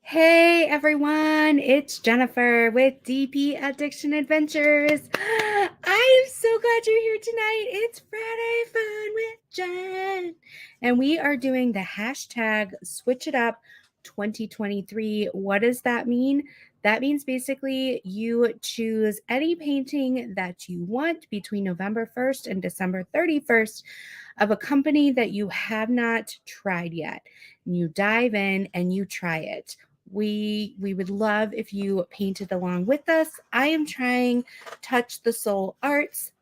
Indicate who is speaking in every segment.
Speaker 1: Hey everyone, it's Jennifer with DP Addiction Adventures. I am so glad you're here tonight. It's Friday Fun with Jen. And we are doing the hashtag Switch It Up 2023. What does that mean? That means basically you choose any painting that you want between November 1st and December 31st of a company that you have not tried yet. You dive in and you try it. We would love if you painted along with us. I am trying Touch the Soul Arts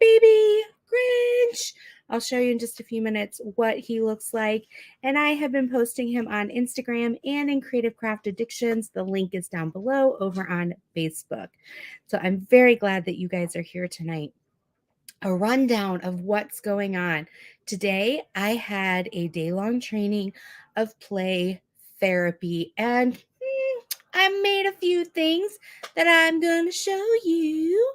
Speaker 1: Baby Grinch. I'll show you in just a few minutes what he looks like. And I have been posting him on Instagram and in Creative Craft Addictions. The link is down below over on Facebook. So I'm very glad that you guys are here tonight. A rundown of what's going on. Today, I had a day-long training of play therapy, and I made a few things that I'm going to show you.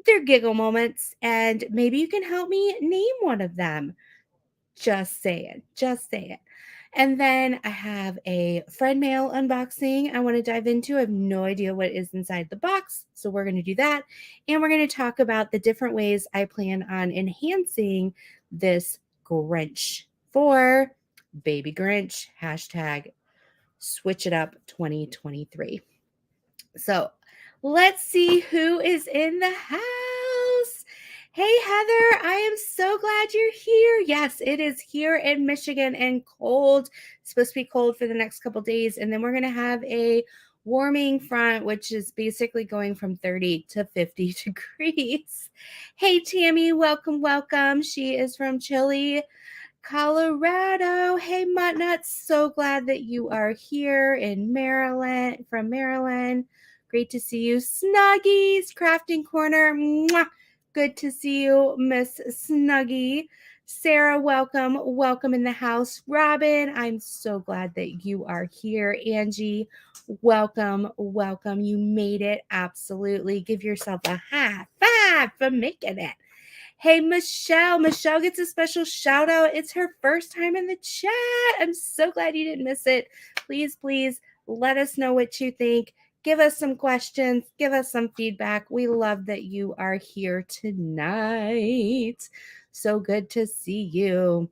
Speaker 1: They're giggle moments, and maybe you can help me name one of them. Just say it. Just say it. And then I have a friend mail unboxing I want to dive into. I have no idea what is inside the box. So we're going to do that. And we're going to talk about the different ways I plan on enhancing this Grinch for Baby Grinch. Hashtag Switch It Up 2023. So let's see who is in the house. Hey, Heather, I am so glad you're here. Yes, it is here in Michigan and cold. It's supposed to be cold for the next couple days. And then we're going to have a warming front, which is basically going from 30 to 50 degrees. Hey, Tammy, welcome, welcome. She is from Chile, Colorado. Hey, Muttnuts, so glad that you are here in Maryland, from Maryland. Great to see you. Snuggies, Crafting Corner. Mwah. Good to see you, Miss Snuggie. Sarah, welcome. Welcome in the house. Robin, I'm so glad that you are here. Angie, welcome. Welcome. You made it. Absolutely. Give yourself a high five for making it. Hey, Michelle. Michelle gets a special shout out. It's her first time in the chat. I'm so glad you didn't miss it. Please, please let us know what you think. Give us some questions. Give us some feedback. We love that you are here tonight. So good to see you.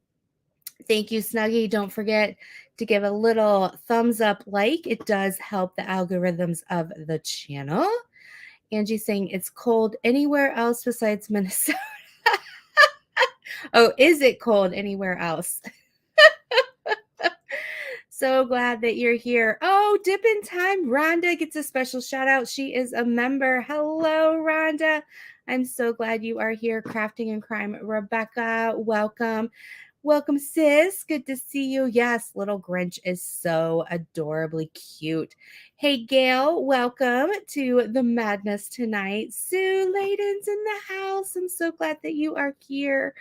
Speaker 1: Thank you, Snuggie. Don't forget to give a little thumbs up like. It does help the algorithms of the channel. Angie's saying it's cold anywhere else besides Minnesota. Oh, is it cold anywhere else? So glad that you're here. Oh, Dip in Time. Rhonda gets a special shout out. She is a member. Hello, Rhonda. I'm so glad you are here. Crafting and Crime. Rebecca, welcome. Welcome, sis. Good to see you. Yes, little Grinch is so adorably cute. Hey, Gail, welcome to the madness tonight. Sue Layden's in the house. I'm so glad that you are here.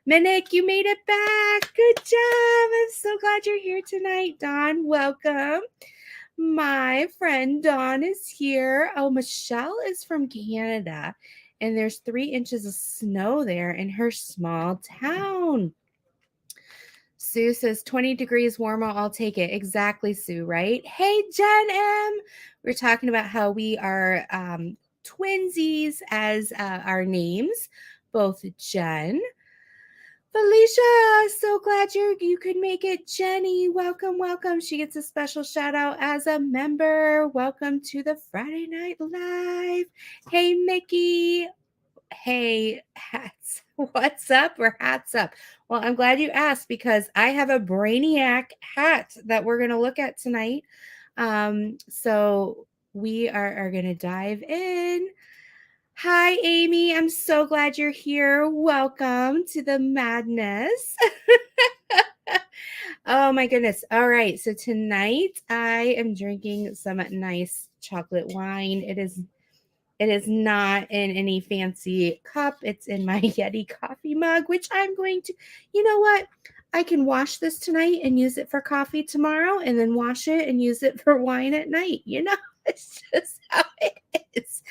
Speaker 1: Minik, you made it back. Good job. I'm so glad you're here tonight. Dawn, welcome. My friend Dawn is here. Oh, Michelle is from Canada, and there's 3 inches of snow there in her small town. Sue says 20 degrees warmer, I'll take it. Exactly, Sue, right? Hey, Jen M. We're talking about how we are twinsies as our names, both Jen. Felicia, so glad you could make it. Jenny, welcome, welcome. She gets a special shout out as a member. Welcome to the Friday Night Live. Hey, Mickey. Hey, hats. What's up or hats up? Well, I'm glad you asked because I have a Brainiac hat that we're going to look at tonight. So we are going to dive in. Hi, Amy. I'm so glad you're here. Welcome to the madness. Oh, my goodness. All right. So tonight I am drinking some nice chocolate wine. It is not in any fancy cup. It's in my Yeti coffee mug, which I'm going to, you know what? I can wash this tonight and use it for coffee tomorrow and then wash it and use it for wine at night. You know, it's just how it is.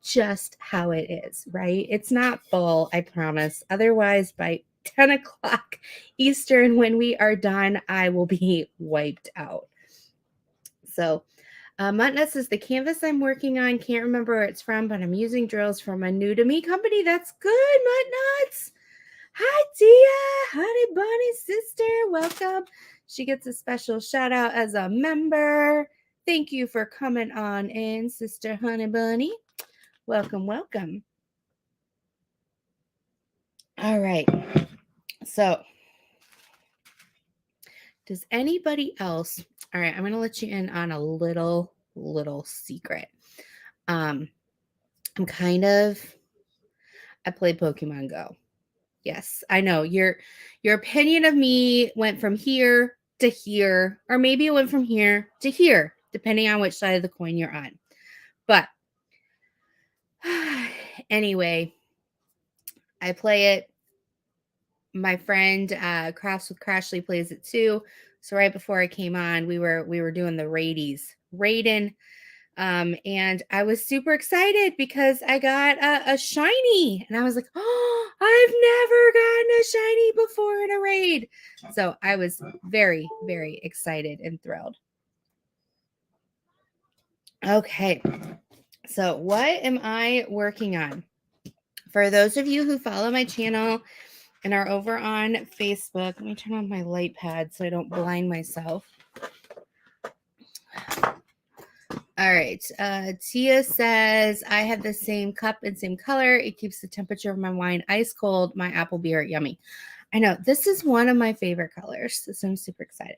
Speaker 1: Just how it is, right? It's not full, I promise. Otherwise, by 10 o'clock Eastern, when we are done, I will be wiped out. So Muttnuts is the canvas I'm working on. Can't remember where it's from, but I'm using drills from a new to me company. That's good, Muttnuts. Hi, Tia, Honey Bunny sister. Welcome. She gets a special shout out as a member. Thank you for coming on in, Sister Honey Bunny. Welcome, welcome. All right. So, does anybody else? All right, I'm going to let you in on a little secret. I'm kind of I play Pokemon Go. Yes, I know. Your opinion of me went from here to here, or maybe it went from here to here, depending on which side of the coin you're on. But anyway, I play it. My friend Crafts with Crashly plays it too. So right before I came on, we were doing the raiding. And I was super excited because I got a shiny, and I was like, oh, I've never gotten a shiny before in a raid. So I was very, very excited and thrilled. Okay. So what am I working on? For those of you who follow my channel and are over on Facebook, let me turn on my light pad so I don't blind myself. All right. Tia says, I have the same cup and same color. It keeps the temperature of my wine ice cold. My apple beer, yummy. I know. This is one of my favorite colors. So I'm super excited.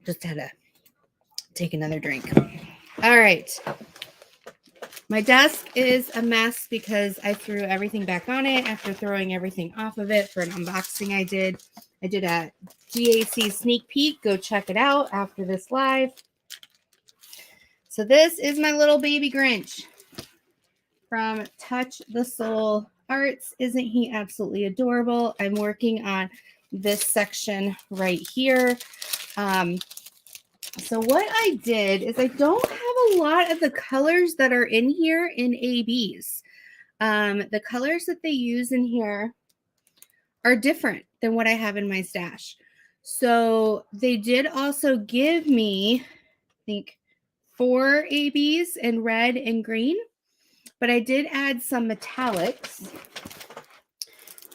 Speaker 1: Just had to take another drink. All right. My desk is a mess because I threw everything back on it after throwing everything off of it for an unboxing I did. I did a GAC sneak peek. Go check it out after this live. So this is my little baby Grinch from Touch the Soul Arts. Isn't he absolutely adorable? I'm working on this section right here. So what I did is I don't have a lot of the colors that are in here in ABs. The colors that they use in here are different than what I have in my stash. So they did also give me, I think, 4 ABs in red and green, but I did add some metallics.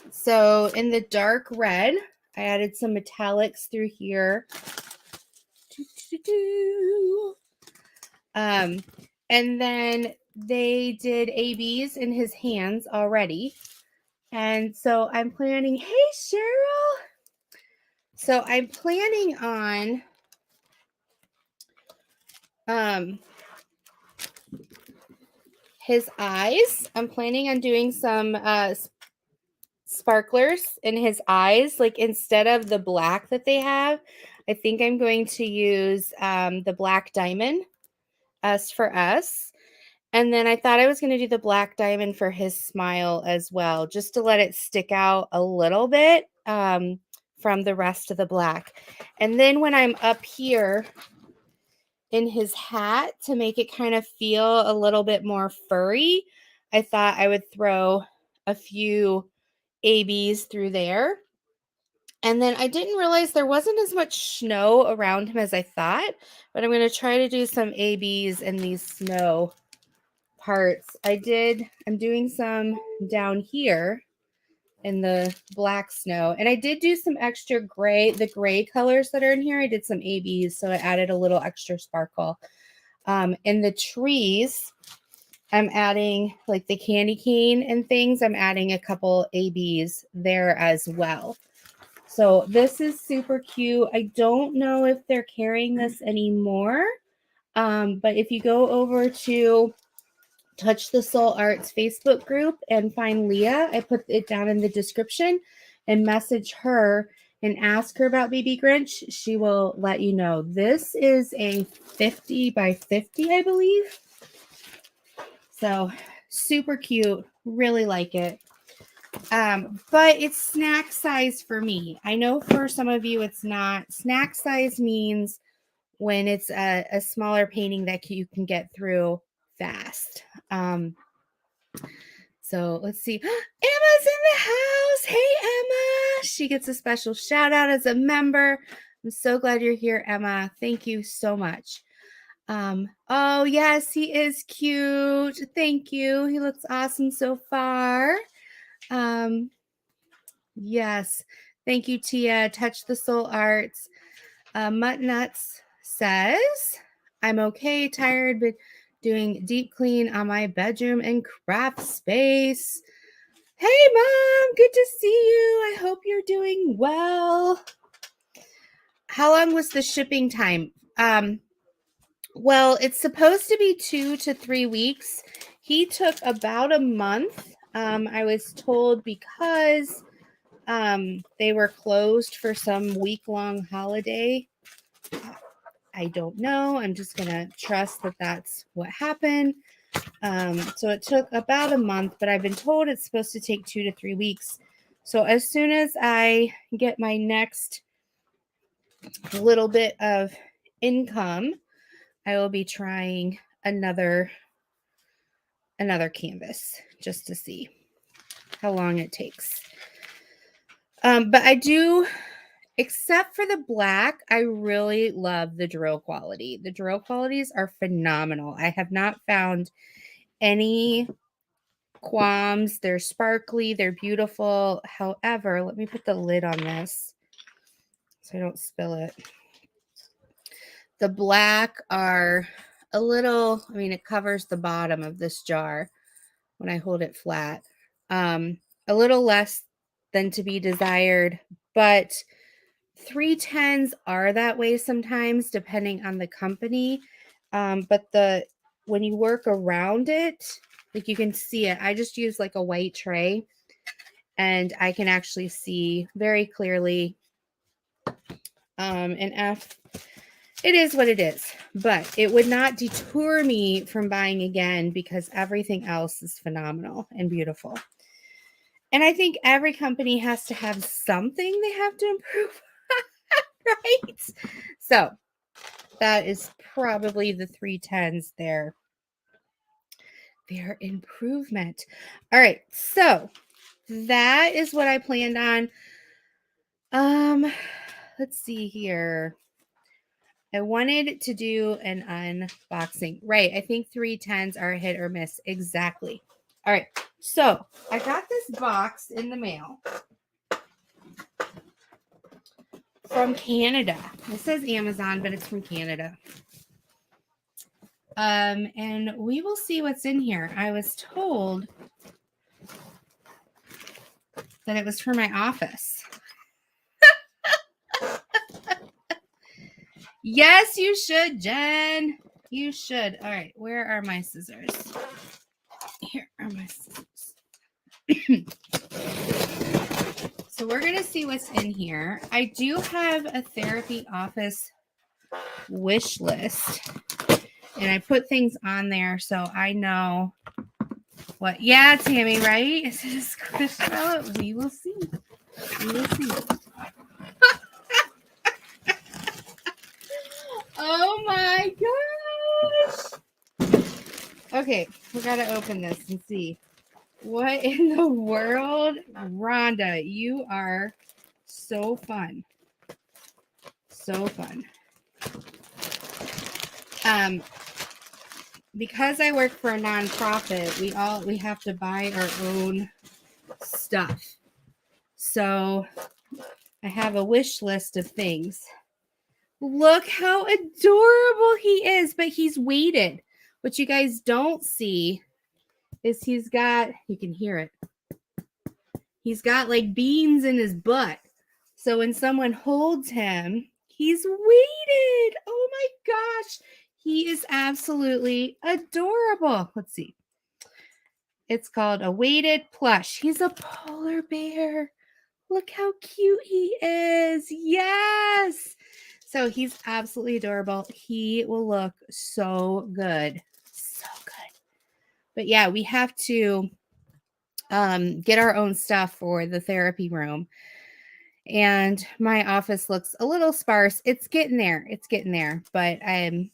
Speaker 1: So in the dark red, I added some metallics through here. And then they did ABs in his hands already. And so I'm planning, hey, Cheryl. So I'm planning on his eyes. I'm planning on doing some sparklers in his eyes. Like instead of the black that they have, I think I'm going to use the black diamond, S for us. And then I thought I was going to do the black diamond for his smile as well, just to let it stick out a little bit from the rest of the black. And then when I'm up here in his hat, to make it kind of feel a little bit more furry, I thought I would throw a few ABs through there. And then I didn't realize there wasn't as much snow around him as I thought, but I'm going to try to do some ABs in these snow parts. I'm doing some down here in the black snow, and I did do some extra gray, the gray colors that are in here. I did some ABs, so I added a little extra sparkle. In the trees, I'm adding like the candy cane and things. I'm adding a couple ABs there as well. So this is super cute. I don't know if they're carrying this anymore, but if you go over to Touch the Soul Arts Facebook group and find Leah, I put it down in the description, and message her and ask her about Baby Grinch. She will let you know. This is a 50 by 50, I believe. So super cute. Really like it. But it's snack size for me. I know for some of you it's not. Snack size means when it's a smaller painting that you can get through fast. So let's see. Emma's in the house. Hey, Emma. She gets a special shout out as a member. I'm so glad you're here, Emma. Thank you so much. Oh yes, he is cute. Thank you. He looks awesome so far. Yes. Thank you, Tia. Touch the Soul Arts. Mutt Nuts says, I'm okay, tired, but doing deep clean on my bedroom and craft space. Hey, Mom, good to see you. I hope you're doing well. How long was the shipping time? Well, it's supposed to be 2 to 3 weeks. He took about a month. I was told because they were closed for some week-long holiday. I don't know. I'm just going to trust that that's what happened. So it took about a month, but I've been told it's supposed to take 2 to 3 weeks. So as soon as I get my next little bit of income, I will be trying another canvas just to see how long it takes. But I do, except for the black, I really love the drill quality. The drill qualities are phenomenal. I have not found any qualms. They're sparkly, they're beautiful. However, let me put the lid on this so I don't spill it. The black are a little, I mean, it covers the bottom of this jar when I hold it flat. A little less than to be desired, but 310s are that way sometimes depending on the company. But when you work around it, like you can see it. I just use like a white tray and I can actually see very clearly. And it is what it is, but it would not deter me from buying again because everything else is phenomenal and beautiful. And I think every company has to have something they have to improve, right? So that is probably the 310s their improvement. All right, so that is what I planned on. Let's see here. I wanted to do an unboxing. Right, I think 310s are a hit or miss. Exactly. All right, so I got this box in the mail from Canada. It says Amazon, but it's from Canada. And we will see what's in here. I was told that it was for my office. Yes, you should, Jen. You should. All right, where are my scissors? Here are my scissors. So we're going to see what's in here. I do have a therapy office wish list. And I put things on there so I know what. Yeah, Tammy, right? Is it a squishmallow? We will see. We will see. Oh my gosh. Okay, we got to open this and see. What in the world? Rhonda, you are so fun. So fun. Because I work for a nonprofit, we have to buy our own stuff. So I have a wish list of things. Look how adorable he is, but he's weighted. What you guys don't see is he's got, you can hear it. He's got like beans in his butt. So when someone holds him, he's weighted. Oh my gosh. He is absolutely adorable. Let's see. It's called a weighted plush. He's a polar bear. Look how cute he is. Yes. So he's absolutely adorable. He will look so good. So good. But yeah, we have to get our own stuff for the therapy room. And my office looks a little sparse. It's getting there. It's getting there. But I'm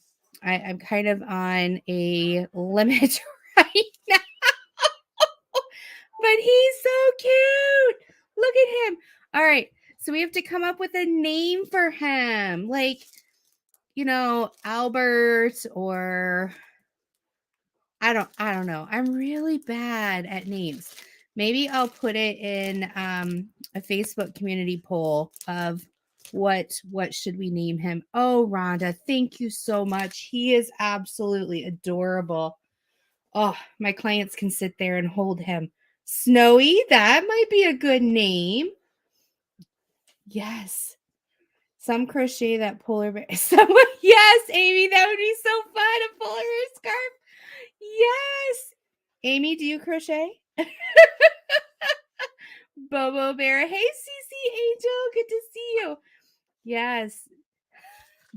Speaker 1: kind of on a limit right now. But he's so cute. Look at him. All right. So we have to come up with a name for him. Like, Albert, or I don't know. I'm really bad at names. Maybe I'll put it in a Facebook community poll of what should we name him. Oh, Rhonda, thank you so much. He is absolutely adorable. Oh, my clients can sit there and hold him. Snowy, that might be a good name. Yes. Some crochet that polar bear. Someone, yes, Amy, that would be so fun. A polar bear scarf. Yes. Amy, do you crochet? Bobo Bear. Hey, Cece Angel. Good to see you. Yes.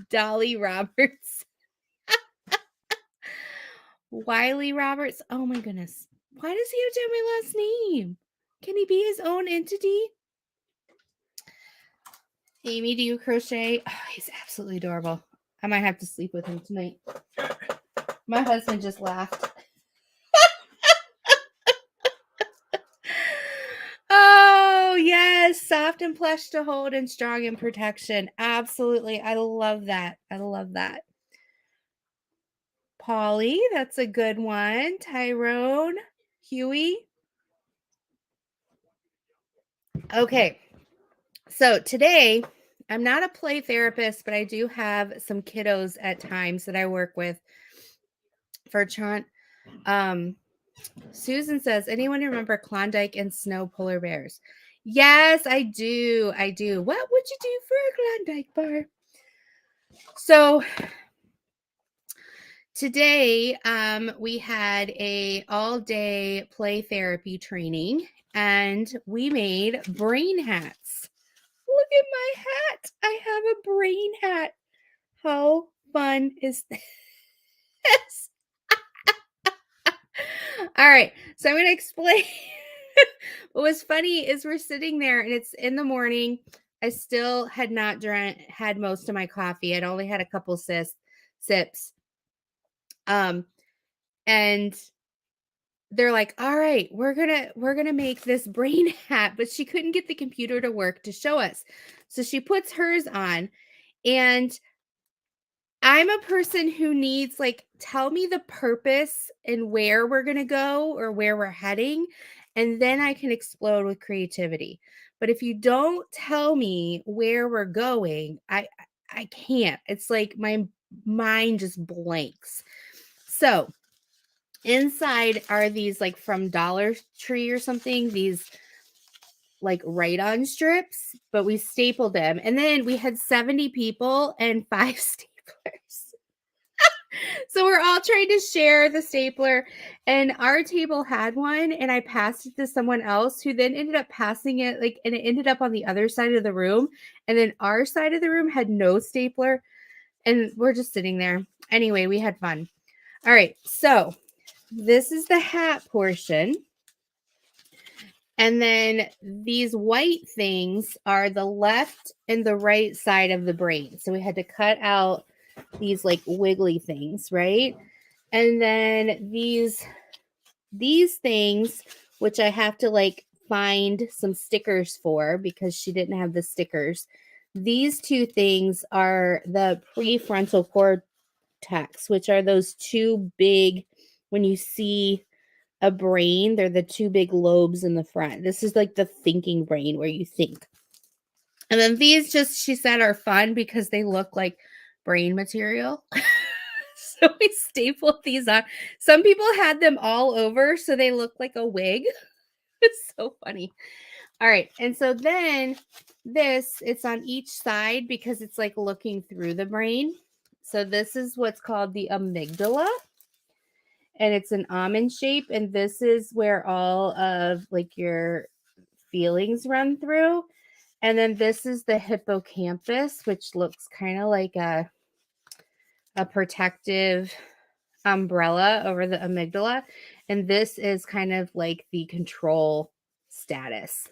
Speaker 1: Dolly Roberts. Wiley Roberts. Oh my goodness. Why does he have to have my last name? Can he be his own entity? Amy, do you crochet? Oh, he's absolutely adorable. I might have to sleep with him tonight. My husband just laughed. Oh, yes. Soft and plush to hold and strong in protection. Absolutely. I love that. I love that. Polly, that's a good one. Tyrone, Huey. Okay. So today, I'm not a play therapist, but I do have some kiddos at times that I work with for chant. Susan says, anyone remember Klondike and snow polar bears? Yes, I do. I do. What would you do for a Klondike bar? So today, we had a all-day play therapy training, and we made brain hats. Look at my hat. I have a brain hat. How fun is this? All right, so I'm going to explain. What was funny is we're sitting there and it's in the morning. I still had not had most of my coffee. I'd only had a couple sips. And they're like, all right, we're gonna make this brain hat, but she couldn't get the computer to work to show us. So she puts hers on, and I'm a person who needs, like, tell me the purpose and where we're going to go or where we're heading, and then I can explode with creativity. But if you don't tell me where we're going, I can't. It's like my mind just blanks. So, inside are these, like, from Dollar Tree or something, these like write-on strips, but we stapled them. And then we had 70 people and 5 staplers. So we're all trying to share the stapler, and our table had one, and I passed it to someone else who then ended up passing it, like, and it ended up on the other side of the room. And then our side of the room had no stapler, and we're just sitting there. Anyway, we had fun. All right, so this is the hat portion. And then these white things are the left and the right side of the brain. So we had to cut out these like wiggly things, right? And then these things, which I have to like find some stickers for because she didn't have the stickers. These two things are the prefrontal cortex, which are those two big, when you see a brain, they're the two big lobes in the front. This is like the thinking brain where you think. And then these just, she said, are fun because they look like brain material. So we stapled these on. Some people had them all over, so they look like a wig. It's so funny. All right. And so then it's on each side because it's like looking through the brain. So this is what's called the amygdala. And it's an almond shape. And this is where all of like your feelings run through. And then this is the hippocampus, which looks kind of like a protective umbrella over the amygdala. And this is kind of like the control status.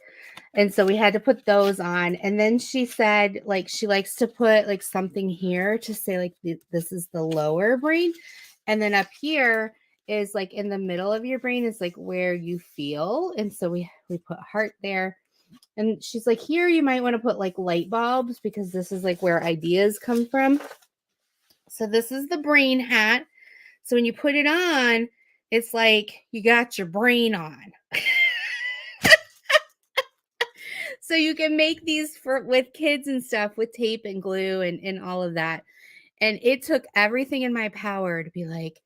Speaker 1: And so we had to put those on. And then she said, like, she likes to put like something here to say, like, this is the lower brain. And then up here is like in the middle of your brain is like where you feel. And so we put heart there. And she's like, here you might want to put like light bulbs because this is like where ideas come from. So this is the brain hat. So when you put it on, it's like you got your brain on. So you can make these for with kids and stuff with tape and glue and all of that. And it took everything in my power to be like,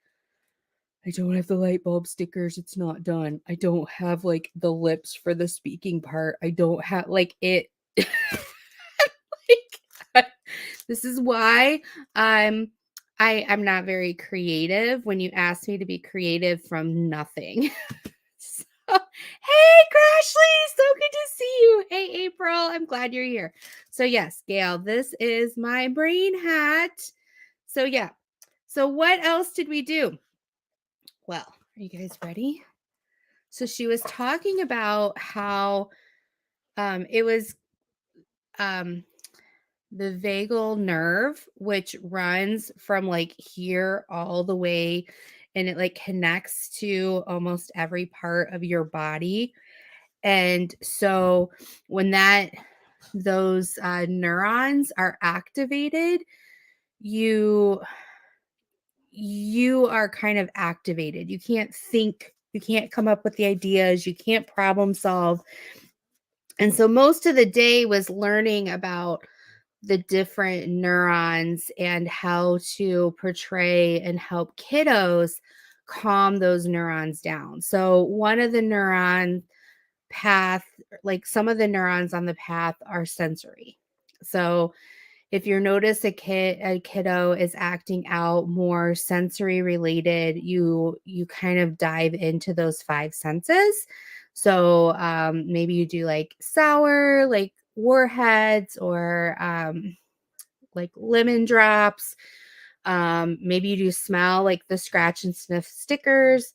Speaker 1: I don't have the light bulb stickers. It's not done. I don't have like the lips for the speaking part. I don't have like it. Like, this is why I'm not very creative when you ask me to be creative from nothing. So, hey Crashly, so good to see you. Hey April, I'm glad you're here. So yes, Gail, this is my brain hat. So yeah. So what else did we do? Well, are you guys ready? So she was talking about how it was um the vagal nerve, which runs from like here all the way, and it like connects to almost every part of your body. And so when those neurons are activated, you you are kind of activated. You can't think, you can't come up with the ideas, you can't problem solve. And so most of the day was learning about the different neurons and how to portray and help kiddos calm those neurons down. So one of the neuron path, like some of the neurons on the path are sensory. So if you notice a kiddo is acting out more sensory related, you kind of dive into those five senses. So maybe you do like sour, like warheads, or like lemon drops. Maybe you do smell, like the scratch and sniff stickers.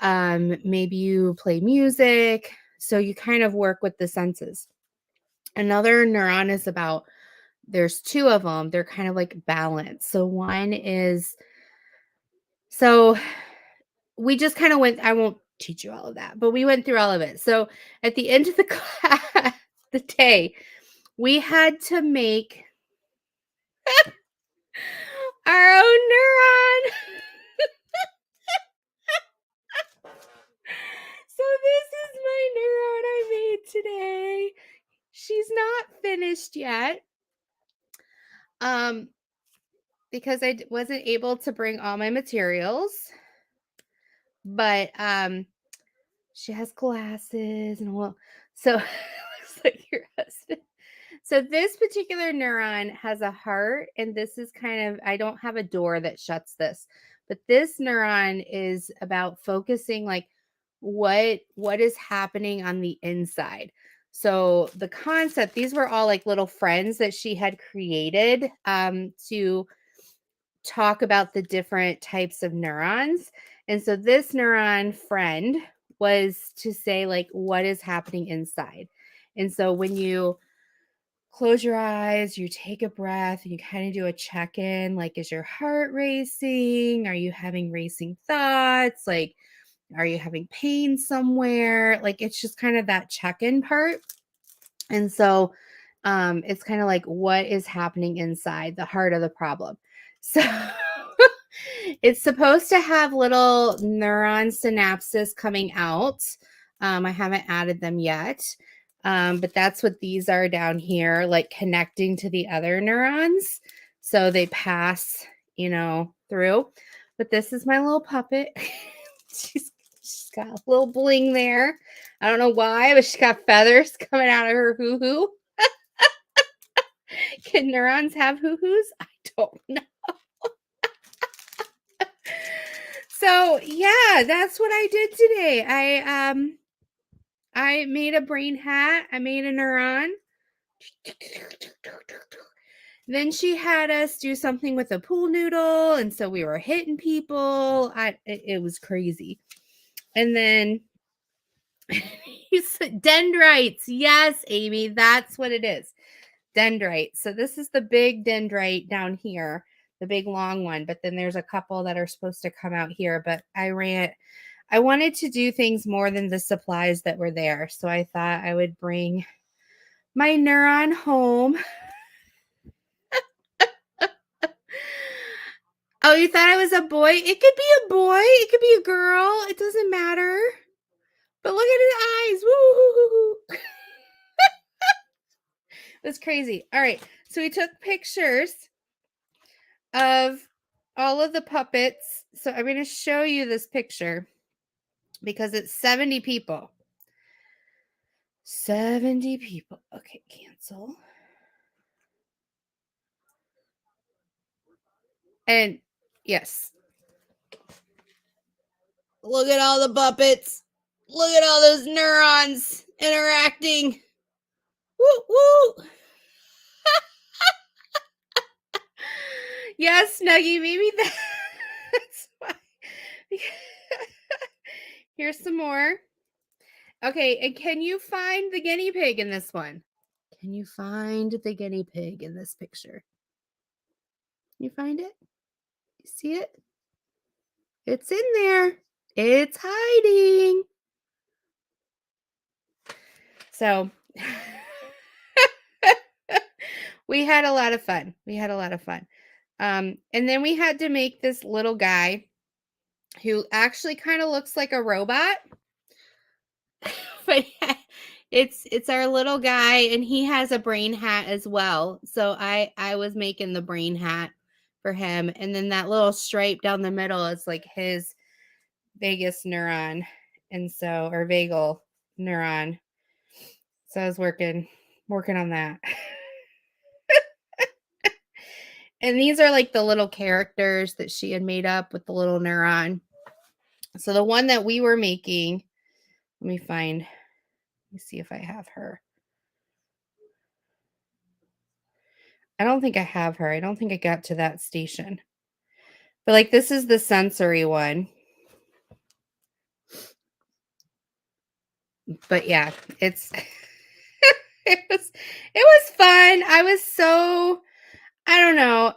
Speaker 1: Maybe you play music. So you kind of work with the senses. Another neuron is about, there's two of them. They're kind of like balance. So one is, so we just kind of went, I won't teach you all of that, but we went through all of it. So at the end of the class, the day, we had to make our own neuron. So this is my neuron I made today. She's not finished yet. Because I wasn't able to bring all my materials, but she has glasses and well, so looks like your husband. So this particular neuron has a heart, and this is kind of, I don't have a door that shuts this, but this neuron is about focusing like what is happening on the inside. So the concept, these were all like little friends that she had created to talk about the different types of neurons. And so this neuron friend was to say like what is happening inside. And so when you close your eyes, you take a breath, and you kind of do a check-in, like is your heart racing? Are you having racing thoughts? Like are you having pain somewhere? Like it's just kind of that check-in part. And so it's kind of like what is happening inside the heart of the problem. So it's supposed to have little neuron synapses coming out. I haven't added them yet. But that's what these are down here, like connecting to the other neurons. So they pass, through. But this is my little puppet. she's got a little bling there. I don't know why, but she's got feathers coming out of her hoo-hoo. Can neurons have hoo-hoos? I don't know. So yeah, that's what I did today. I made a brain hat. I made a neuron. Then she had us do something with a pool noodle, and so we were hitting people. It was crazy. And then you said dendrites. Yes, Amy, that's what it is. Dendrite. So this is the big dendrite down here, the big long one. But then there's a couple that are supposed to come out here. But I wanted to do things more than the supplies that were there. So I thought I would bring my neuron home. Oh, you thought I was a boy? It could be a boy. It could be a girl. It doesn't matter. But look at his eyes. Woo! That's crazy. All right. So we took pictures of all of the puppets. So I'm going to show you this picture because it's 70 people. 70 people. Okay, cancel. And yes. Look at all the puppets. Look at all those neurons interacting. Woo woo. Yes, Snuggie, maybe that's why. Here's some more. Okay, and can you find the guinea pig in this one? Can you find the guinea pig in this picture? Can you find it? You see it? It's in there. It's hiding. So we had a lot of fun. And then we had to make this little guy who actually kind of looks like a robot. But it's our little guy, and he has a brain hat as well. So I was making the brain hat for him, and then that little stripe down the middle is like his vagus neuron, and so or vagal neuron. So I was working on that. And these are like the little characters that she had made up with the little neuron. So the one that we were making, let me see if I have her. I don't think I have her. I don't think I got to that station. But like this is the sensory one. But yeah, it's it was fun. I was so I don't know.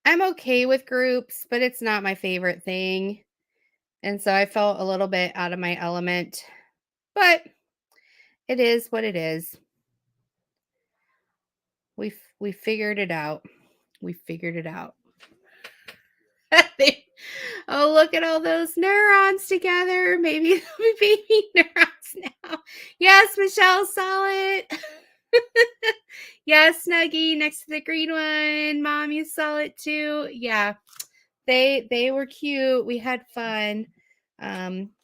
Speaker 1: I'm okay with groups, but it's not my favorite thing. And so I felt a little bit out of my element. But it is what it is. We figured it out. We figured it out. Oh, look at all those neurons together. Maybe they'll be baby neurons now. Yes, Michelle saw it. Yes, Snuggie next to the green one. Mom, you saw it too. Yeah, they were cute. We had fun.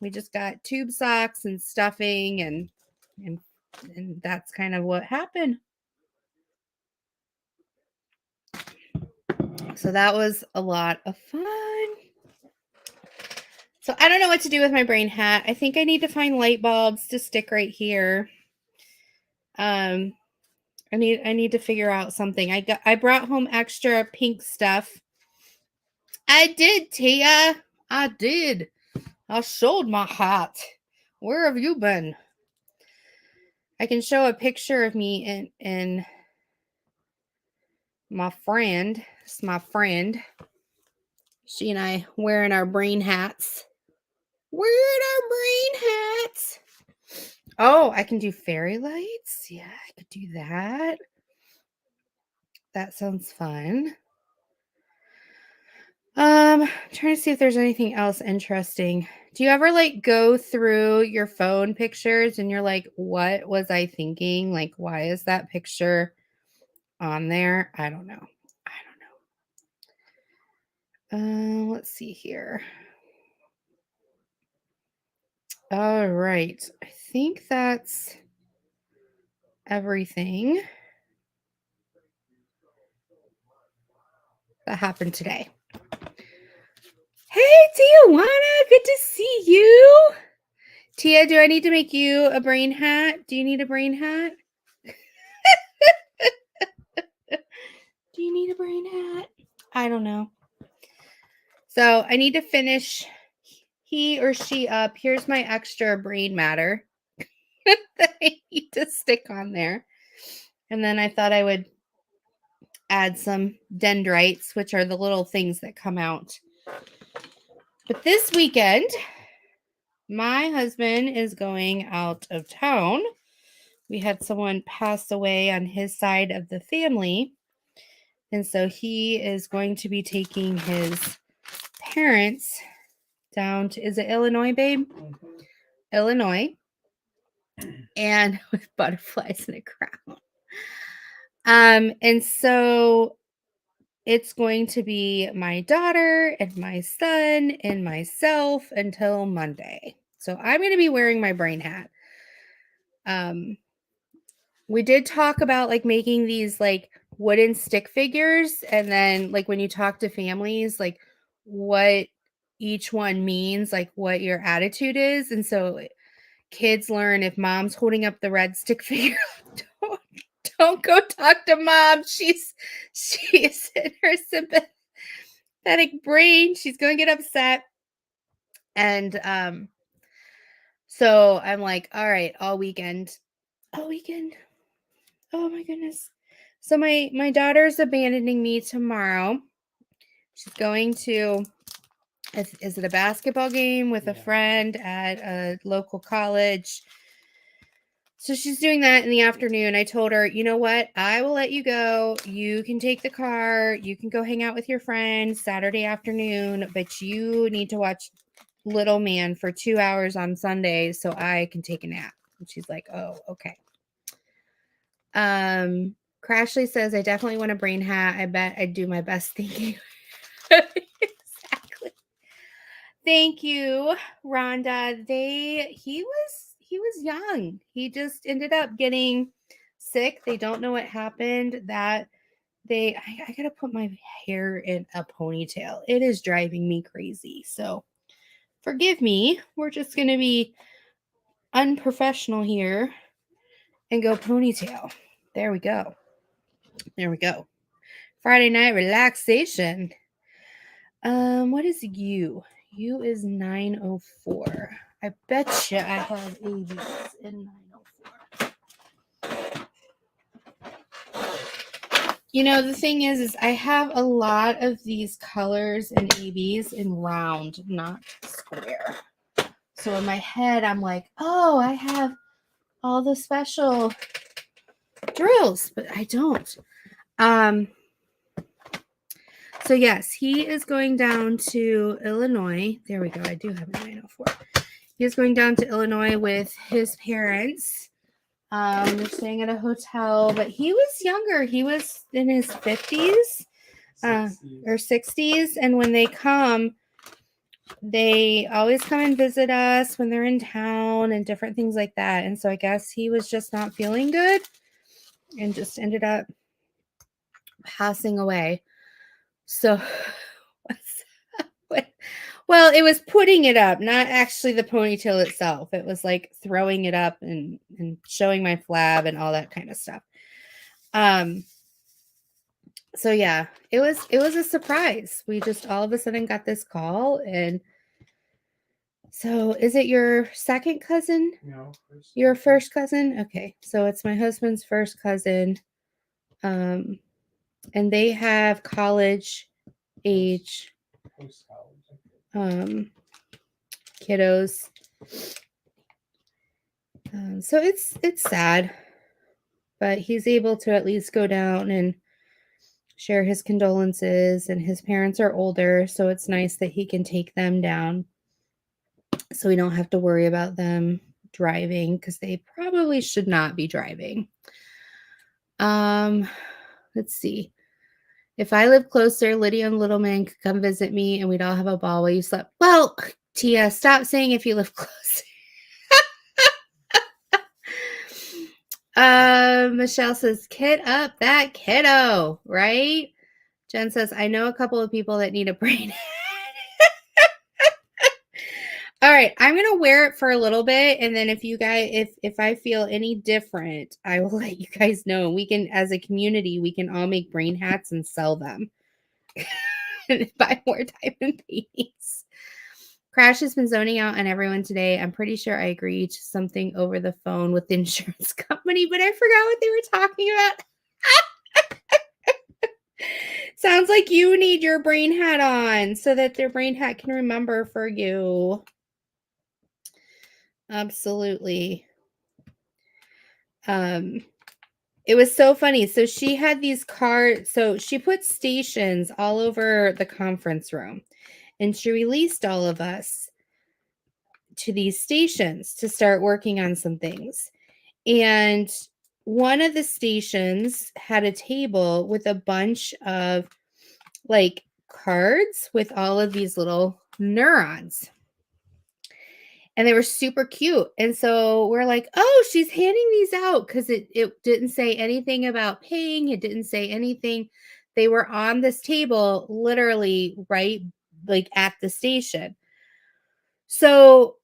Speaker 1: We just got tube socks and stuffing, and that's kind of what happened. So that was a lot of fun. So I don't know what to do with my brain hat. I think I need to find light bulbs to stick right here. I need to figure out something. I brought home extra pink stuff. I did, Tia. I did. I showed my hat. Where have you been? I can show a picture of me and my friend. It's my friend. She and I wearing our brain hats. Wearing our brain hats. Oh, I can do fairy lights. Yeah, I could do that. That sounds fun. Trying to see if there's anything else interesting. Do you ever like go through your phone pictures and you're like, what was I thinking? Like, why is that picture on there? I don't know. Let's see here. All right. I think that's everything that happened today. Hey, Tijuana, good to see you. Tia, do I need to make you a brain hat? Do you need a brain hat? Do you need a brain hat? I don't know. So I need to finish he or she up. Here's my extra brain matter that I need to stick on there. And then I thought I would add some dendrites, which are the little things that come out But this weekend, my husband is going out of town. We had someone pass away on his side of the family. And so he is going to be taking his parents down to, is it Illinois, babe?
Speaker 2: Mhm.
Speaker 1: Illinois. And with butterflies in a crown. And so it's going to be my daughter and my son and myself until Monday. So I'm going to be wearing my brain hat. We did talk about like making these like wooden stick figures, and then like when you talk to families, like what each one means, like what your attitude is. And so kids learn if mom's holding up the red stick figure, don't, don't go talk to mom. She's in her sympathetic brain. She's going to get upset. And so I'm like, all right, all weekend. Oh my goodness. So my daughter's abandoning me tomorrow. She's going to, is it a basketball game with a friend at a local college? So she's doing that in the afternoon. I told her, you know what? I will let you go. You can take the car. You can go hang out with your friends Saturday afternoon, but you need to watch Little Man for 2 hours on Sundays so I can take a nap. And she's like, oh, okay. Crashly says, I definitely want a brain hat. I bet I'd do my best thinking. Exactly. Thank you, Rhonda. He was young. He just ended up getting sick. They don't know what happened. That I gotta put my hair in a ponytail. It is driving me crazy. So forgive me. We're just gonna be unprofessional here and go ponytail. There we go. There we go. Friday night relaxation. What is you? You is 904. I bet you I have ABs in 904. You know, the thing is I have a lot of these colors and ABs in round, not square. So in my head, I'm like, oh, I have all the special drills, but I don't. So yes, he is going down to Illinois. There we go. I do have a 904. He is going down to Illinois with his parents. They're staying at a hotel, but he was younger. He was in his 50s or 60s. And when they come, they always come and visit us when they're in town and different things like that. And so I guess he was just not feeling good and just ended up passing away. So well, it was putting it up, not actually the ponytail itself. It was like throwing it up and showing my flab and all that kind of stuff. So yeah, it was a surprise. We just all of a sudden got this call. And so is it your second cousin?
Speaker 2: No.
Speaker 1: Your first cousin? Okay. So it's my husband's first cousin. And they have college age kiddos. So it's sad, but he's able to at least go down and share his condolences, and his parents are older, so it's nice that he can take them down so we don't have to worry about them driving, because they probably should not be driving. Let's see. If I live closer, Lydia and Little Man could come visit me and we'd all have a ball while you slept. Well, Tia, stop saying if you live closer. Michelle says, kid up that kiddo, right? Jen says, I know a couple of people that need a brain. All right, I'm going to wear it for a little bit. And then if you guys, if I feel any different, I will let you guys know. We can, as a community, we can all make brain hats and sell them. And buy more diamond paintings. Crash has been zoning out on everyone today. I'm pretty sure I agreed to something over the phone with the insurance company, but I forgot what they were talking about. Sounds like you need your brain hat on so that their brain hat can remember for you. Absolutely. It was so funny. So she had these cards. So she put stations all over the conference room, and she released all of us to these stations to start working on some things. And one of the stations had a table with a bunch of like cards with all of these little neurons. And they were super cute. And so we're like, oh, she's handing these out because it didn't say anything about paying. It didn't say anything. They were on this table, literally right like at the station. So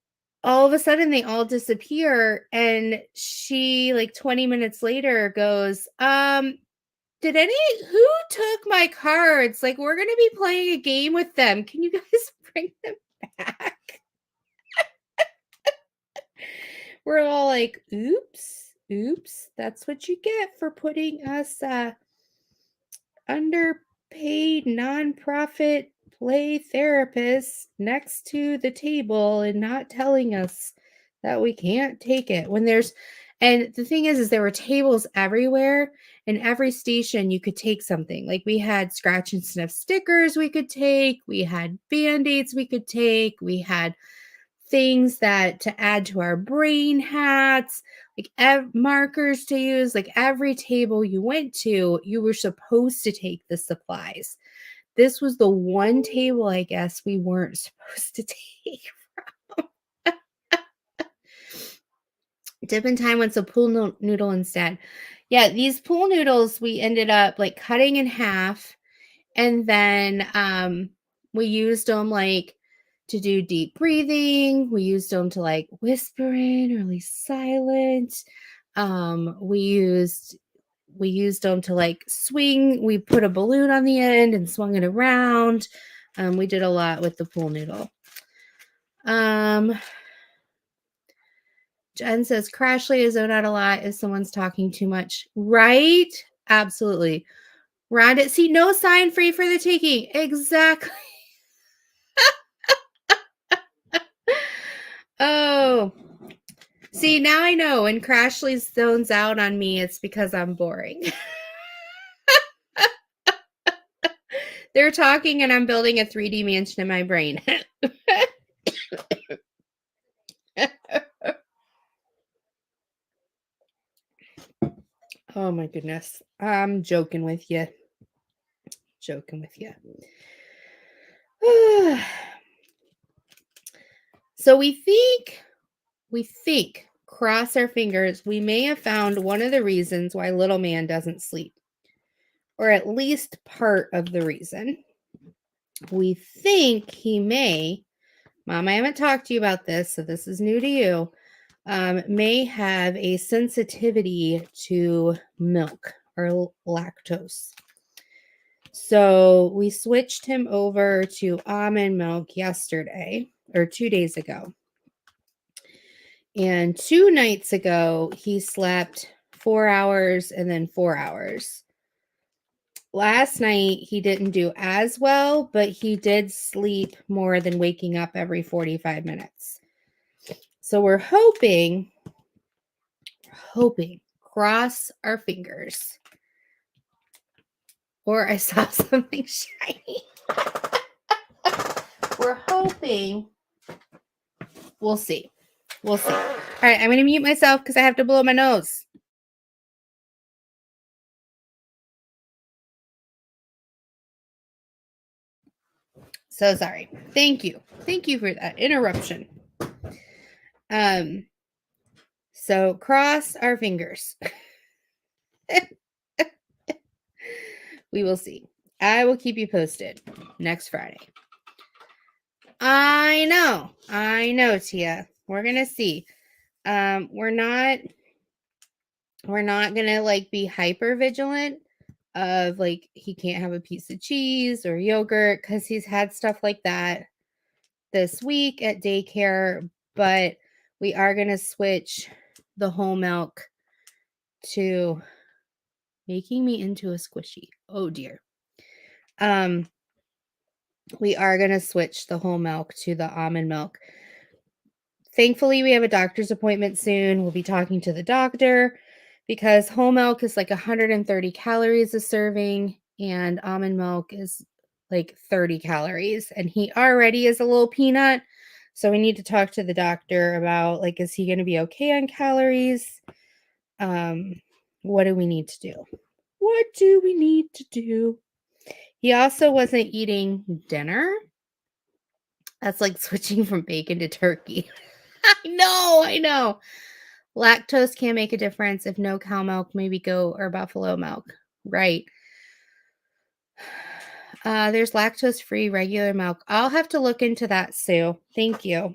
Speaker 1: all of a sudden they all disappear. And she like 20 minutes later goes, who took my cards? Like, we're gonna be playing a game with them. Can you guys bring them back? We're all like, oops, that's what you get for putting us underpaid nonprofit play therapists next to the table and not telling us that we can't take it when there's and the thing is there were tables everywhere and every station you could take something. Like we had scratch and sniff stickers we could take, we had band-aids we could take, we had things that to add to our brain hats, like markers to use. Like every table you went to, you were supposed to take the supplies. This was the one table I guess we weren't supposed to take. Dip in time wants a pool noodle instead. Yeah, these pool noodles we ended up like cutting in half, and then we used them like to do deep breathing. We used them to like whisper in, really silent. We used them to like swing. We put a balloon on the end and swung it around. We did a lot with the pool noodle. Jen says Crashly is zoned out a lot if someone's talking too much. Right? Absolutely. Rhonda, see, no sign free for the taking. Exactly. Oh, see, now I know when Crashly zones out on me, it's because I'm boring. They're talking and I'm building a 3D mansion in my brain. Oh my goodness. I'm joking with you. So we think, cross our fingers, we may have found one of the reasons why little man doesn't sleep, or at least part of the reason. We think he may, Mom, I haven't talked to you about this, so this is new to you, may have a sensitivity to milk or lactose. So we switched him over to almond milk yesterday or 2 days ago. And 2 nights ago, he slept 4 hours and then 4 hours. Last night, he didn't do as well, but he did sleep more than waking up every 45 minutes. So we're hoping, cross our fingers. Or I saw something shiny. We're hoping. We'll see. All right, I'm going to mute myself because I have to blow my nose. So sorry. Thank you for that interruption. So cross our fingers. We will see. I will keep you posted next Friday. I know, Tia. We're gonna see. We're not gonna like be hyper vigilant of like he can't have a piece of cheese or yogurt because he's had stuff like that this week at daycare, but we are gonna switch the whole milk to making me into a squishy. Oh dear. Um, we are going to switch the whole milk to the almond milk. Thankfully, we have a doctor's appointment soon. We'll be talking to the doctor because whole milk is like 130 calories a serving, and almond milk is like 30 calories. And he already is a little peanut. So we need to talk to the doctor about, like, is he going to be okay on calories? What do we need to do? What do we need to do? He also wasn't eating dinner. That's like switching from bacon to turkey. I know. Lactose can make a difference. If no cow milk, maybe goat or buffalo milk. Right. There's lactose-free regular milk. I'll have to look into that, Sue. Thank you.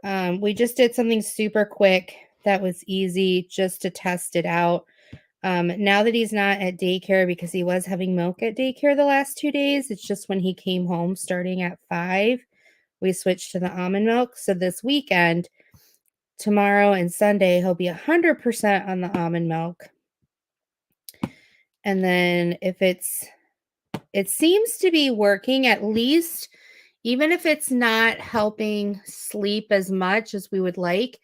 Speaker 1: We just did something super quick that was easy just to test it out. Now that he's not at daycare because he was having milk at daycare the last 2 days, it's just when he came home starting at 5, we switched to the almond milk. So this weekend, tomorrow and Sunday, he'll be 100% on the almond milk. And then it seems to be working, at least, even if it's not helping sleep as much as we would like.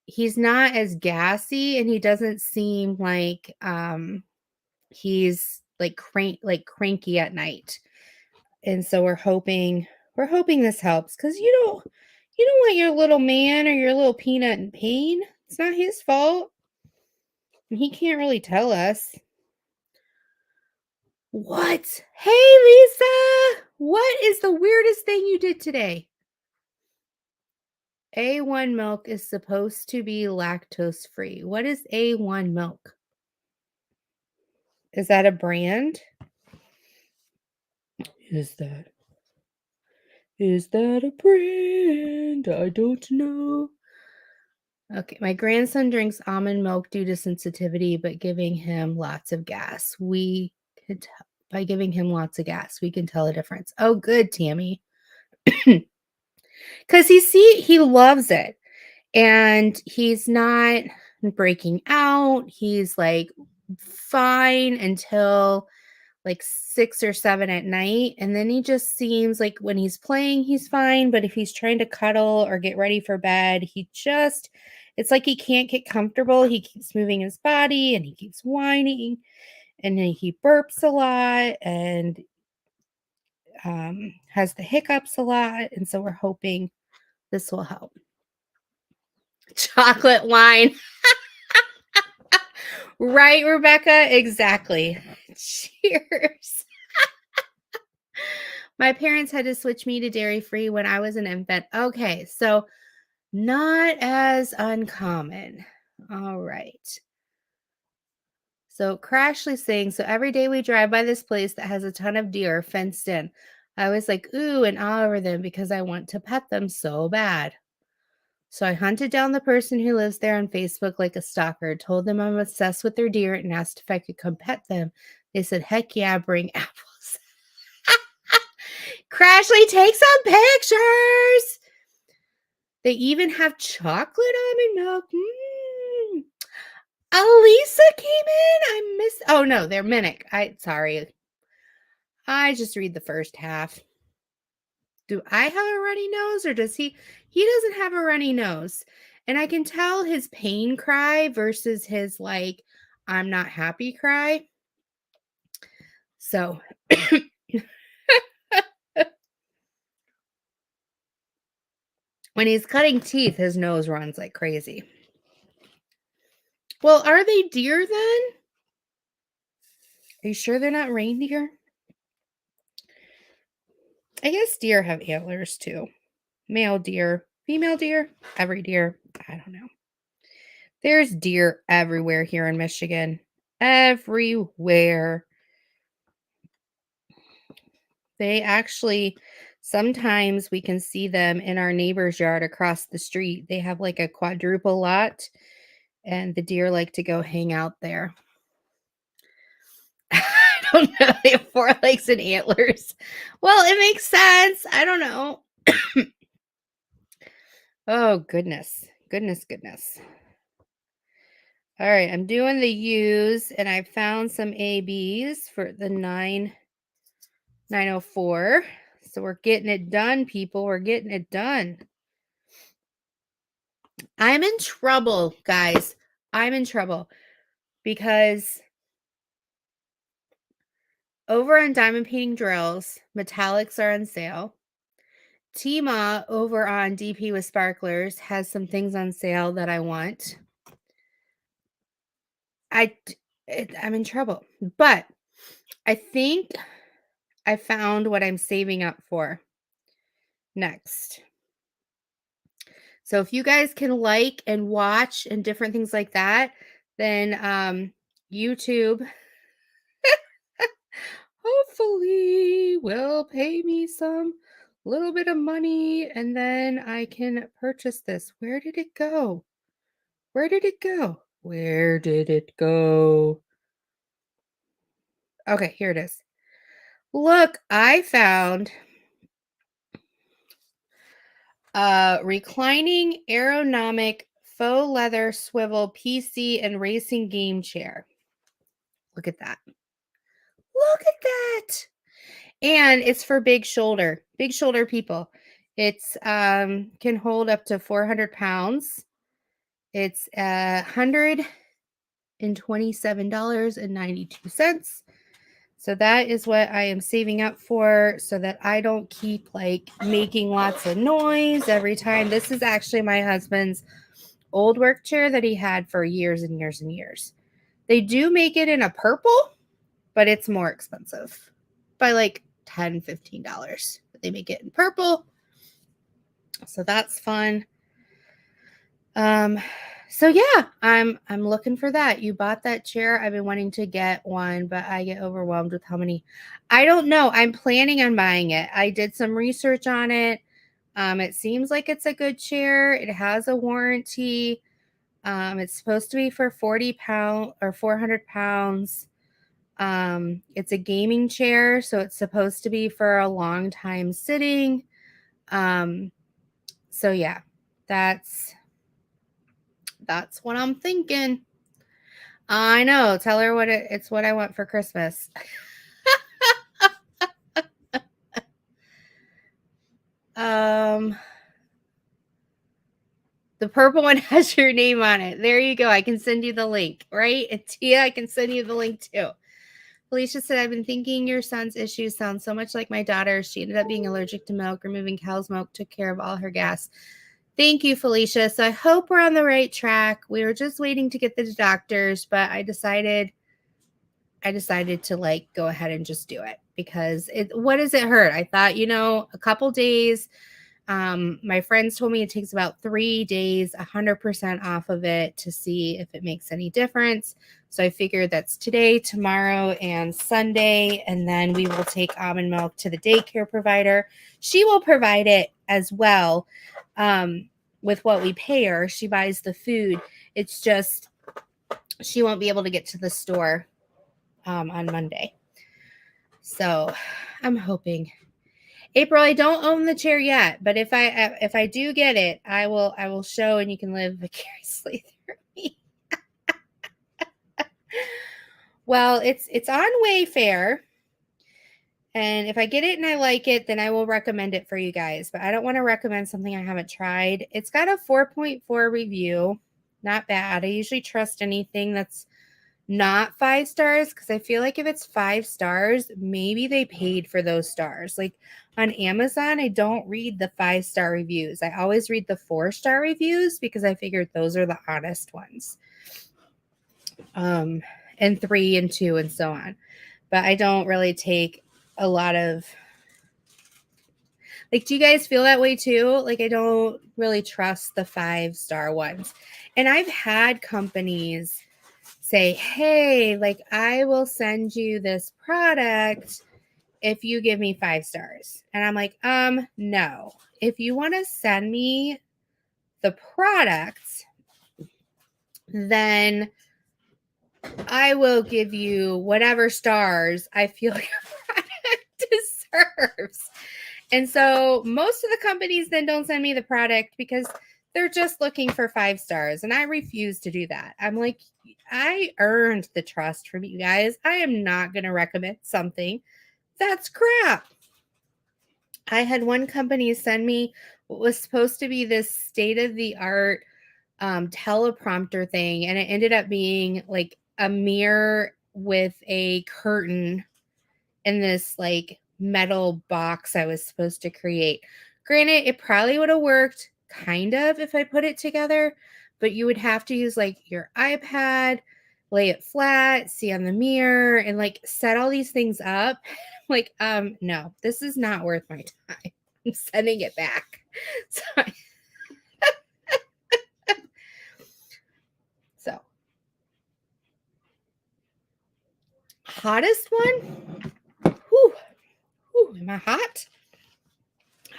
Speaker 1: He's not as gassy, and he doesn't seem like he's like cranky at night. And so we're hoping this helps, because you don't want your little man or your little peanut in pain. It's not his fault. And he can't really tell us. What? Hey, Lisa! What is the weirdest thing you did today? A1 milk is supposed to be lactose free. What is A1 milk? Is that a brand? Is that a brand? I don't know. Okay, my grandson drinks almond milk due to sensitivity, but giving him lots of gas. We can tell by giving him lots of gas, we can tell a difference. Oh, good, Tammy. Because he loves it. And he's not breaking out. He's like fine until like 6 or 7 at night. And then he just seems like when he's playing, he's fine. But if he's trying to cuddle or get ready for bed, it's like he can't get comfortable. He keeps moving his body and he keeps whining, and then he burps a lot and has the hiccups a lot. And so we're hoping this will help. Chocolate wine. Right, Rebecca? Exactly. Cheers. My parents had to switch me to dairy-free when I was an infant. Okay, so not as uncommon. All right. So Crashly saying, so every day we drive by this place that has a ton of deer fenced in. I was like, ooh, and all over them because I want to pet them so bad. So I hunted down the person who lives there on Facebook like a stalker, told them I'm obsessed with their deer, and asked if I could come pet them. They said, heck yeah, bring apples. Crashly, take some pictures. They even have chocolate almond milk. Elisa came in. I missed. Oh no, they're Minnick. Sorry. I just read the first half. Do I have a runny nose, or does he? He doesn't have a runny nose. And I can tell his pain cry versus his like I'm not happy cry. So when he's cutting teeth, his nose runs like crazy. Well, are they deer then? Are you sure they're not reindeer? I guess deer have antlers too. Male deer, female deer, every deer. I don't know. There's deer everywhere here in Michigan. Everywhere. They actually, sometimes we can see them in our neighbor's yard across the street. They have like a quadruple lot, and the deer like to go hang out there. I don't know. They have 4 legs and antlers. Well, it makes sense. I don't know. Oh, goodness. Goodness. All right, I'm doing the U's, and I found some ABs for the 9 9:04. So we're getting it done, people. We're getting it done. I'm in trouble, guys. I'm in trouble because over on Diamond Painting Drills, metallics are on sale. Tima over on DP with Sparklers has some things on sale that I want. I'm in trouble, but I think I found what I'm saving up for next. So if you guys can like and watch and different things like that, then YouTube hopefully will pay me some little bit of money and then I can purchase this. Where did it go? Where did it go? Where did it go? Okay, here it is. Look, I found a reclining aerodynamic faux leather swivel PC and racing game chair. Look at that. Look at that. And it's for big shoulder people. It's can hold up to 400 pounds. It's $127.92. So that is what I am saving up for so that I don't keep like making lots of noise every time. This is actually my husband's old work chair that he had for years and years and years. They do make it in a purple, but it's more expensive by like $10, $15. But they make it in purple. So that's fun. So yeah, I'm looking for that. You bought that chair. I've been wanting to get one, but I get overwhelmed with how many. I don't know. I'm planning on buying it. I did some research on it. It seems like it's a good chair. It has a warranty. It's supposed to be for 40 pounds or 400 pounds. It's a gaming chair, so it's supposed to be for a long time sitting. So yeah, that's what I'm thinking. I know. Tell her it's what I want for Christmas. The purple one has your name on it. There you go. I can send you the link, right? And Tia, I can send you the link too. Felicia said, I've been thinking your son's issues sound so much like my daughter. She ended up being allergic to milk. Removing cow's milk took care of all her gas. Thank you, Felicia. So I hope we're on the right track. We were just waiting to get the doctors, but I decided to like go ahead and just do it because what does it hurt? I thought, a couple days. My friends told me it takes about 3 days, 100% off of it to see if it makes any difference. So I figured that's today, tomorrow, and Sunday. And then we will take almond milk to the daycare provider. She will provide it as well with what we pay her. She buys the food. It's just she won't be able to get to the store on Monday. So I'm hoping. April, I don't own the chair yet, but if I do get it, I will show and you can live vicariously through me. Well, it's on Wayfair. And if I get it and I like it, then I will recommend it for you guys. But I don't want to recommend something I haven't tried. It's got a 4.4 review. Not bad. I usually trust anything that's not 5 stars because I feel like if it's 5 stars, maybe they paid for those stars. Like on Amazon, I don't read the 5-star reviews. I always read the 4-star reviews because I figured those are the honest ones. And 3 and 2 and so on. But I don't really take a lot of, like, do you guys feel that way too? Like, I don't really trust the 5-star ones. And I've had companies say, hey, like, I will send you this product if you give me 5 stars. And I'm like, no. If you want to send me the product, then I will give you whatever stars I feel your product deserves. And so most of the companies then don't send me the product because they're just looking for 5 stars. And I refuse to do that. I'm like, I earned the trust from you guys. I am not going to recommend something That's crap. I had one company send me what was supposed to be this state-of-the-art teleprompter thing, and it ended up being like a mirror with a curtain in this like metal box I was supposed to create. Granted, it probably would have worked kind of if I put it together, but you would have to use like your iPad, lay it flat, see on the mirror, and like set all these things up. Like, no, this is not worth my time. I'm sending it back. So, so hottest one? Whew. Whew, am I hot?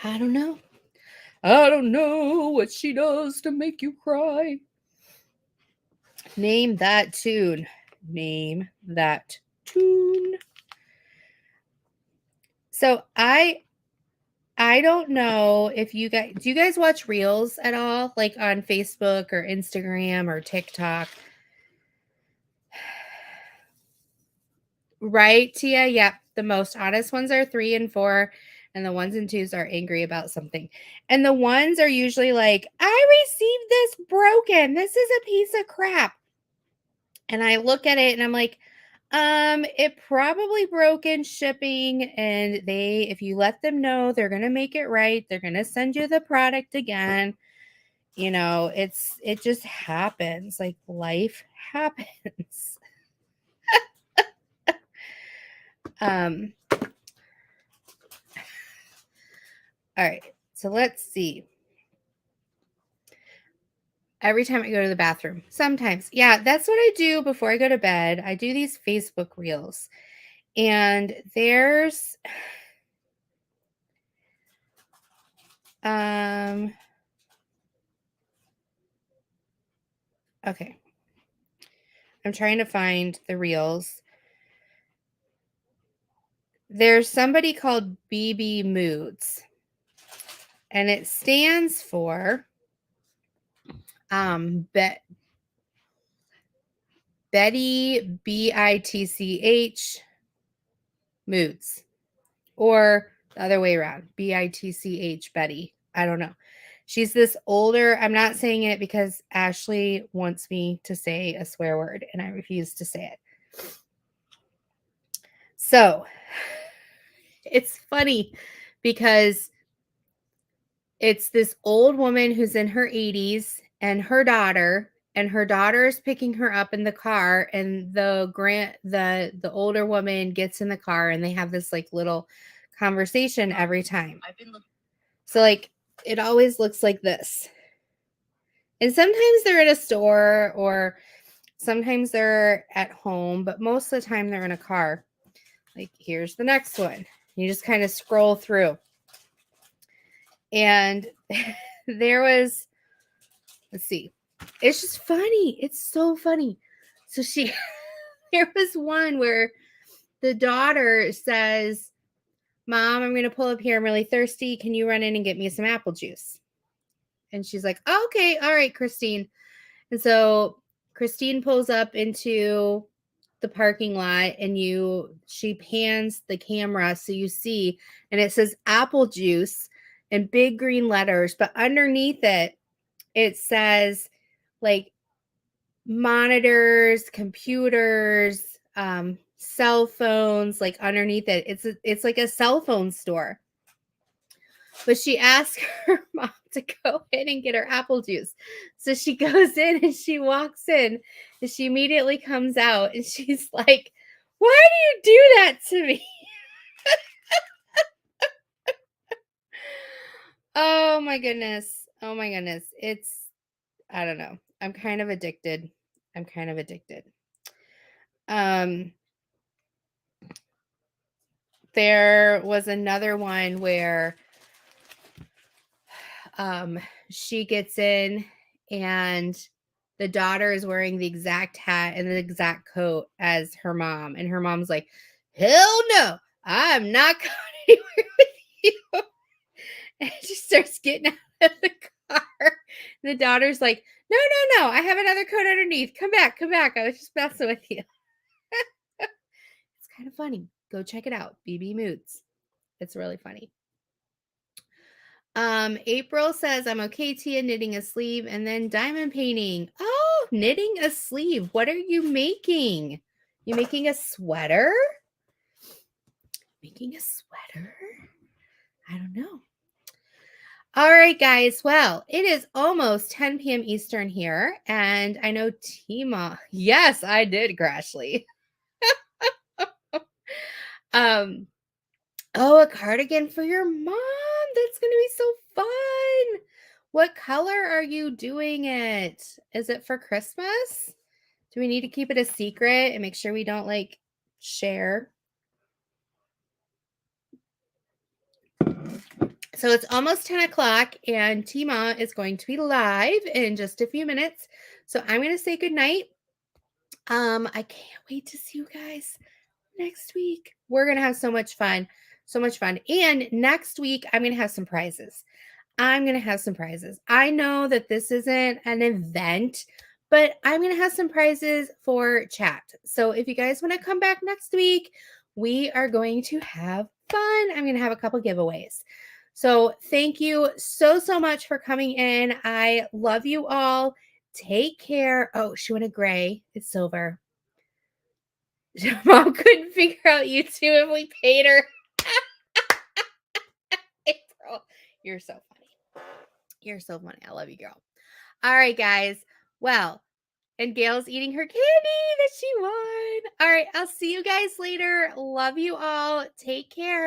Speaker 1: I don't know. I don't know what she does to make you cry. Name that tune. Name that tune. So I don't know if you guys do you guys watch Reels at all, like on Facebook or Instagram or TikTok? Right, Tia? Yep. The most honest ones are 3 and 4, and the 1s and 2s are angry about something. And the ones are usually like, I received this broken. This is a piece of crap. And I look at it and I'm like, it probably broke in shipping, and if you let them know, they're gonna make it right. They're gonna send you the product again. You know, it just happens. Like life happens. All right, so let's see. Every time I go to the bathroom, sometimes, yeah, that's what I do before I go to bed. I do these Facebook reels, and there's okay. I'm trying to find the reels. There's somebody called BB Moods, and it stands for Betty BITCH Moods, or the other way around, BITCH Betty. I don't know. She's this older, I'm not saying it because Ashley wants me to say a swear word and I refuse to say it. So it's funny because it's this old woman who's in her 80s and her daughter is picking her up in the car, and the older woman gets in the car and they have this like little conversation every time. So like it always looks like this. And sometimes they're at a store or sometimes they're at home, but most of the time they're in a car. Like here's the next one. You just kind of scroll through. And there was, let's see, it's just funny. It's so funny. So there was one where the daughter says, Mom, I'm going to pull up here. I'm really thirsty. Can you run in and get me some apple juice? And she's like, oh, okay. All right, Christine. And so Christine pulls up into the parking lot and she pans the camera so you see, and it says apple juice in big green letters, but underneath it says like monitors, computers, cell phones, like underneath it. It's like a cell phone store. But she asked her mom to go in and get her apple juice. So she goes in and she walks in and she immediately comes out and she's like, why do you do that to me? Oh my goodness. Oh my goodness. I don't know. I'm kind of addicted. There was another one where she gets in and the daughter is wearing the exact hat and the exact coat as her mom, and her mom's like, hell no, I'm not going anywhere with you. And she starts getting out of the car. The daughter's like, no, I have another coat underneath. Come back, I was just messing with you. It's kind of funny. Go check it out. BB Moods. It's really funny. April says, I'm okay, Tia, knitting a sleeve and then diamond painting. Oh, knitting a sleeve. What are you making? You making a sweater? Making a sweater? I don't know. All right, guys. Well, it is almost 10 p.m. Eastern here. And I know Tima. Yes, I did, Grashley. Oh, a cardigan for your mom. That's going to be so fun. What color are you doing it? Is it for Christmas? Do we need to keep it a secret and make sure we don't like share? So it's almost 10 o'clock and Tima is going to be live in just a few minutes. So I'm going to say goodnight. I can't wait to see you guys next week. We're going to have so much fun. So much fun. And next week, I'm going to have some prizes. I'm going to have some prizes. I know that this isn't an event, but I'm going to have some prizes for chat. So if you guys want to come back next week, we are going to have fun. I'm going to have a couple giveaways. So thank you so, so much for coming in. I love you all. Take care. Oh, she wanted gray. It's silver. Mom couldn't figure out you two if we paid her. April, you're so funny. You're so funny. I love you, girl. All right, guys. Well, and Gail's eating her candy that she won. All right, I'll see you guys later. Love you all. Take care.